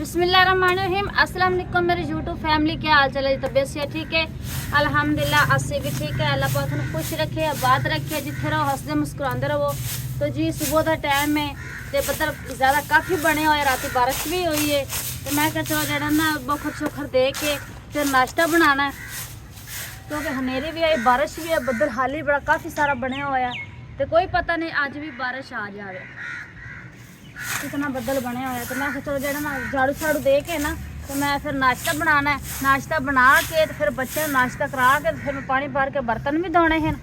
बिस्मिल्लाहिर्रहमानिर्रहीम। अस्सलाम वालेकुम मेरी यूट्यूब फैमिली, क्या हाल चाल है? तबीयत से ठीक है? अल्हम्दुलिल्लाह, अस्से भी ठीक है। अल्लाह पाक तुहानू खुश रखे, आबाद रखे, जिथे रहो हसदे मुस्कुराते रहो। तो जी सुबह का टाइम है तो बदल ज़्यादा काफ़ी बने हुए, रात बारिश भी हुई है। तो मैं क्या चलो जरा ना बोखर शोखर दे के फिर नाश्ता बनाना है, क्योंकि हनेरी भी आई, बारिश भी है, बदल हाली बड़ा काफ़ी सारा बने हुआ है। तो कोई पता नहीं अज भी बारिश आ जाए, इतना बदल बने हुए। तो मैं चलो जरा ना झाड़ू झाड़ू दे के ना तो मैं फिर नाश्ता बनाना है। नाश्ता बना के तो फिर बच्चे नाश्ता करा के फिर मैं पानी भर के बर्तन भी धोने हैं।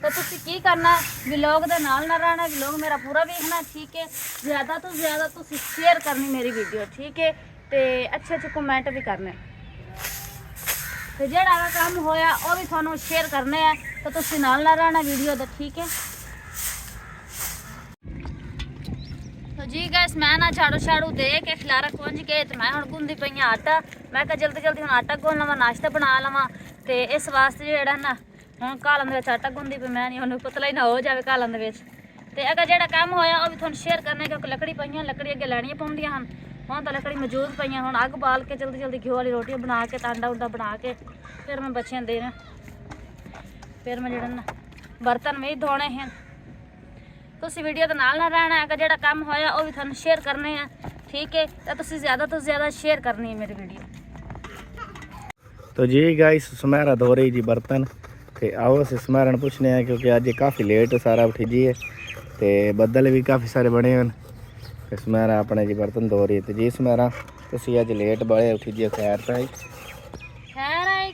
तो तुसी की करना, व्लॉग दे नाल ना रहना, व्लॉग मेरा पूरा देखना, ठीक है? ज़्यादा तो ज़्यादा तुसी शेयर करनी मेरी वीडियो, ठीक है? तो अच्छे अच्छे कमेंट भी करने, तो जेड़ा काम होया वो भी थानू शेयर करने हैं। तो तुसी नाल ना रहना वीडियो दे, ठीक है? तो जी गैस मैं ना झाड़ू झाड़ू दे के खिलारा कुंज के तो मैं हम गुंदी पई आटा। मैं कहा जल्दी जल्दी हम आटा गुन लवा, नाश्ता बना लवा। तो इस वास्ते जेड़ा ना हम घालन दे आटा गुंदी पे, मैं नहीं उन्होंने पतला ही ना हो जाए घालन दे। तो अगर जेड़ा काम होया वो भी थोड़ा शेयर करने, क्योंकि लकड़ी पई, लकड़ी अगे लैनियां पौंदियां हन। हुण तो लकड़ी मौजूद पई, हुण अग बाल के जल्दी जल्दी घ्यो वाली रोटियां बना के अंडा उंडा बना के फिर मैं बच्चियां देना, फिर मैं जेड़ा ना बर्तन में ही धोने हैं। तुसी वीडियो के नाल ना रहना है, जेड़ा काम होया वो भी थानू शेयर करने हैं, ठीक है? तो तुसी ज़्यादा तो ज़्यादा शेयर करनी है मेरी वीडियो। तो जी गाइस सुमेरा धो रही जी बर्तन। तो आओ अस सुमेरा पुछने हैं, क्योंकि अज काफ़ी लेट सारा उठी जी है तो बदल भी काफ़ी सारे बने हैं। तो सुमेरा अपने जी बर्तन धो रही है। तो जी सुमेरा तुसी अज लेट बड़े उठी जी, खैर तो है?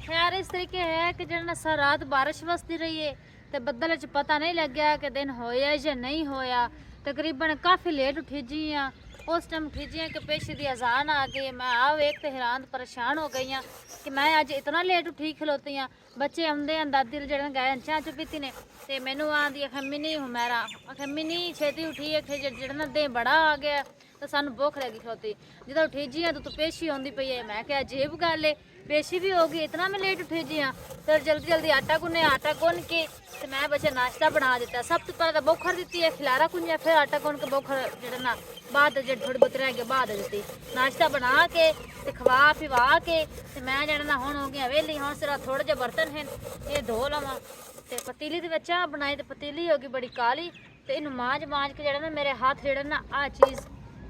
खैर इस तरीके है कि जब सारी रात बारिश वसती रही है तो बदल च पता नहीं लग गया कि दिन होया या नहीं होया। तकरीबन काफ़ी लेट उठी जी हाँ। उस टाइम उठी जी कि पेशे की अजान आ गई। मैं आ वेख तो हैरान परेशान हो गई हाँ कि मैं अज इतना लेट उठी खलोती हाँ। बच्चे आते हैं, दादी जड़े गए चाह चु पीती ने, तो मैनू आँदी अखमी नहीं हुमैरा अखमी नहीं छेती उठी है जड़ा दे बड़ा आ गया तो सानू भुख लगी खलोती। जो उठी जी हाँ तो पेशी आँदी पई है। मैं क्या अजीब गल है, पेशी भी होगी, इतना मैं लेट उठी जी हाँ। फिर जल्दी जल्दी आटा गुने, आटा गुन के तो मैं बच्चे नाश्ता बना दिता। सब तो पहले बोखर दी है, खिलारा कुंजा, फिर आटा गुन के बोखर जो ना बाद जो थोड़ी बहुत रह गई बाद दी। नाश्ता बना के तो खवा पिवा के तो मैं जरा ना हुण हो गया वेली। हुण सिर्फ थोड़े जे बर्तन हैं ये धो लवा। तो पतीली के चाह बनाई तो पतीली हो गई बड़ी काली। तो इनू मांज मांज के जरा ना मेरे हाथ जड़ा ना आ चीज़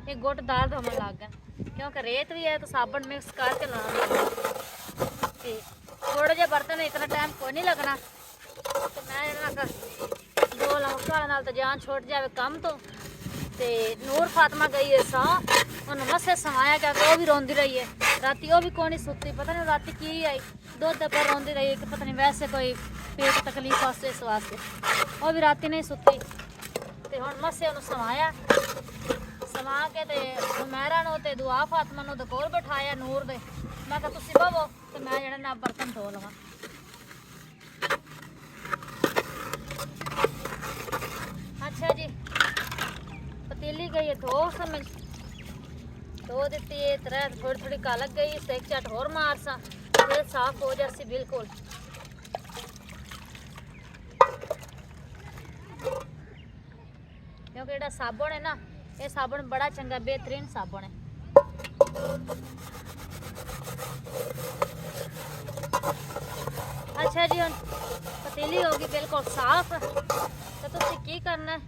ये गुट दाल धोने लग गया, क्योंकि रेत भी है तो साबन मिक्स करके लाना। थोड़े जे बर्तन इतना टाइम कोई नहीं लगना। तो मैं दो लौका नाल तो जान छोड़ जाए काम तो। नूर फातिमा गई है सौ, उन्होंने मसे समाया क्योंकि वो भी रोंदी रही है राती। वो भी कौन नहीं सुती, पता नहीं राती की आई दुध पर रोंदी रही है कि पता नहीं वैसे कोई पेट तकलीफ वास्ते इस वास्ते वो भी राती नहीं सुती। तो हम मसे उन्होंने समाया, समा के तो मैरा नो ते दुआ फातिमा नो कोल बिठाया नूर दे। मैं कहा तुसी बवो तो मैं जड़ा ना बर्तन धो लवा। अच्छा जी, पतीली गई है धो, समझ धो दी है तरह थोड़ी थोड़ी कालक गई, इस एक चट होर मार सा फिर साफ हो जासी बिल्कुल। क्योंकि जेड़ा साबुन है ना ये साबुन बड़ा चंगा बेहतरीन साबुन है। अच्छा जी, हम पतीली होगी बिल्कुल साफ। तो तुसी की करना है,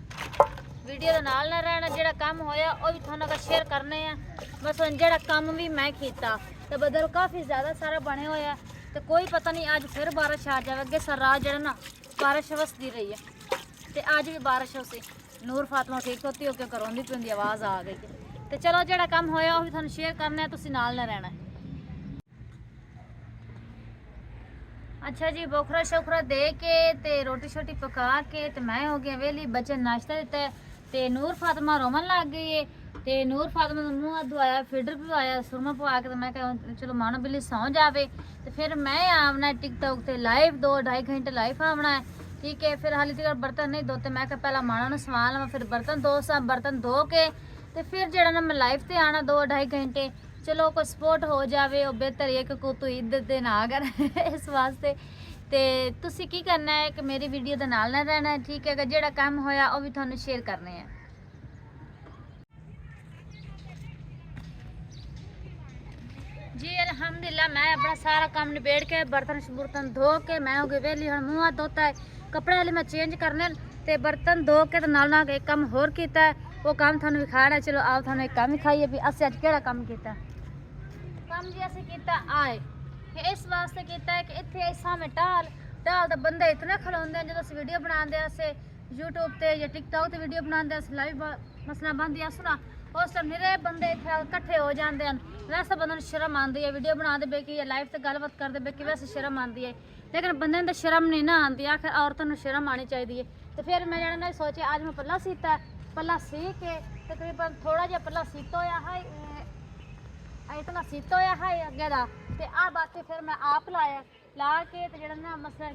वीडियो के नाल ना रहना, जेड़ा काम होया वो भी थोड़ा शेयर करने हैं। बस हम जेड़ा काम भी मैं किया तो बदल काफ़ी ज़्यादा सारा बने होया। तो कोई पता नहीं अज फिर बारिश आ जाए। अगे सारी रात जड़ा ना बारिश वसती रही है तो अज भी बारिश हो सी। नूर फातिमा ठीक होती हो क्योंकि रोंदी पी आवाज़ आ गई है। तो चलो जेड़ा काम होया वो भी थोड़ा शेयर करना है, तुसी नाल ना रहना है। अच्छा जी, बोखरा शोखरा दे के ते रोटी शोटी पका के तो मैं हो गया वेली। बच्चे नाश्ता दिता है तो नूर फातिमा रोमन लग गई है। तो नूर फातिमा का मुँह धोया, फीडर भी आया, सुरमा पवा के। तो मैं कहा चलो मानो बिल्ली सौ जावे। तो फिर मैं आना टिकटॉक से लाइव 2-2.5 घंटे लाइव आना है, ठीक है? फिर हाली तक बर्तन नहीं धोते। मैं कहा पहला मानो ने सवा लवा, फिर बर्तन धो सा, बर्तन धो के तो फिर जरा ना मैं लाइव से आना 2-2.5 घंटे। चलो कोई सपोर्ट हो जाए वो बेहतर है कि को तू इधर दिन आ कर इस वास्ते। तो तुसी की करना है कि मेरी वीडियो के नाल ना रहना है, ठीक है? अगर जेड़ा काम होया वो भी थोड़ा शेयर करने हैं। अल्हम्दुलिल्लाह मैं अपना सारा काम निबेड़ के बर्तन धो के मैं हो गई वेली हुण मूंह हाथ धोता है कपड़े वाले मैं चेंज करने ते बर्तन धो के ते नाल एक काम होर कीता है वो काम थानू विखाना चलो आओ थानू एक काम विखाइए भी असीं अज केड़ा काम कीता काम जी असीं कीता आए कि इस वास्ते कीता है कि इत्थे ऐसा में टाल दा बंदे इतने खलोंदे जो असीं वीडियो बनांदे असे यूट्यूब ते या टिकटॉक ते वीडियो बनांदे असीं लाइव मसला बनदी सुना उस टाइम निरे बंदे इत्थे इकट्ठे हो जाते हैं वैसे बंदे नूं शर्म आती है वीडियो बनाते बे कि लाइव से गलबात करते बे कि वैसे शर्म आती है लेकिन बंदे तो शर्म नहीं ना आती आखिर औरतों को शर्म आनी चाहिए तो फिर मैं जाना सोचा आज मैं पल्ला सीता पल्ला सी के तकरीबन थोड़ा जिहा पल्ला सीता होया है इतना सीता होया है अगे का तो आ बाकी फिर मैं आप लाया ला के तो जरा ना मसला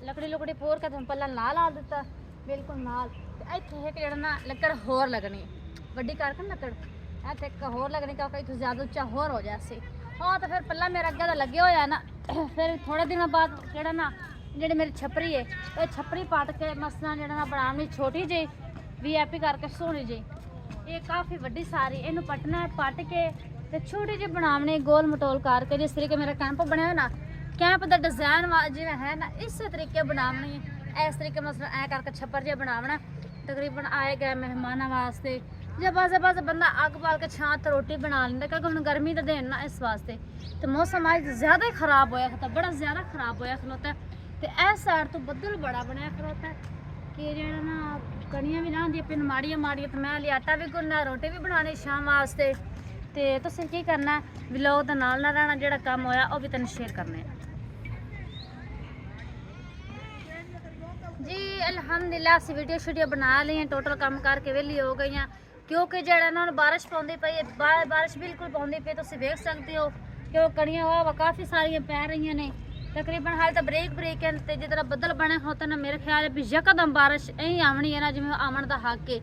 लकड़ी लुकड़ी पोर के तुम पल्ला ना ला दिता बिल्कुल नाल तो इत्थे एक जरा ना लकड़ होर लगनी वड्डी करके लकड़ इत्थे एक होर लगनी क्योंकि इत्थों ज़्यादा उच्चा होर हो जाए हाँ तो फिर पल्ला मेरा अगे का लगे होया ना फिर थोड़े दिनों बाद जरा ना जी मेरी छपरी है तो छपरी पट के मसला जरा ना बनानी छोटी जी VIP करके सोहनी जी ये काफ़ी वड्डी सारी इनू पटना है पट के तो छोटी जी बनावनी गोल मटोल करके जिस तरीके मेरा कैंप बनया ना कैंप का डिज़ाइन जिवें है ना इस तरीके बनावनी इस तरीके मसला ऐ करके छप्पर जिहा बनावना तकरीबन आए गए मेहमानों वास्ते जब बस बंदा अग बाल के छां तो रोटी बना लेंदा क्योंकि हम गर्मी का दिन ना इस वास्ते तो मौसम अज ज़्यादा ही खराब होया खता बड़ा ज़्यादा खराब होया खलोता है तो इस साइड तो बदल बड़ा बनया खलोता है कि जो ना कनियां भी ना आंदियां पिन माड़ियां माड़ियां तो मैं आटा भी गुनना रोटी भी बनानी शाम वास्ते तो तुसीं की करना व्लॉग दे नाल ना रहना जेड़ा काम होया वो भी तैनूं शेयर करने जी अल्हम्दुलिल्लाह असीं वीडियो शीडियो बना ली टोटल काम करके वेली हो गई हैं क्योंकि जड़ा ना बारिश पाउंदी पई है बारिश बिल्कुल पाउंदी पई तुसीं देख सकते हो कि कड़ियां हवा काफ़ी सारियां पै रही ने तकरीबन हाल तो ब्रेक है तो जिस तरह बदल बने होते ना मेरे ख्याल भी यकदम बारिश यही आवनी है ना जिवें आवन का हक है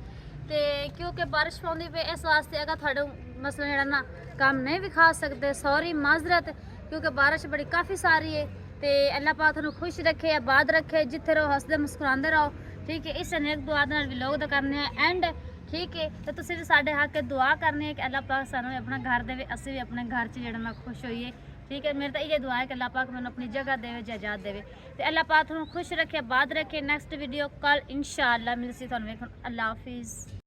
तो क्योंकि बारिश पाउंदी पई इस वास्ते अगर थोड़े मसला जड़ा ना काम नहीं विखा सकते सॉरी माजरत क्योंकि बारिश बड़ी काफ़ी सारी है तो अल्लाह पाक तुहानूं खुश रखे आबाद रखे जिथे रहो हसदे मुस्कुराते रहो ठीक है इस नेक दुआ दे नाल व्लॉग दा करने एंड ठीक है तो तुसीं भी साडे हक दुआ करनी है कि अल्लाह पाक सानूं अपना घर देवे असीं भी अपने घर च जेड़ा ना खुश होइए ठीक है मेरी तो ये दुआ है कि अल्लाह पाक मैनूं अपनी जगह देवे जायदाद देवे तो अल्लाह पाक तुहानूं खुश रखे आबाद रखे नेक्स्ट वीडियो कल इंशाअल्लाह मिलसी तुहानूं वेखण अल्लाह हाफिज़।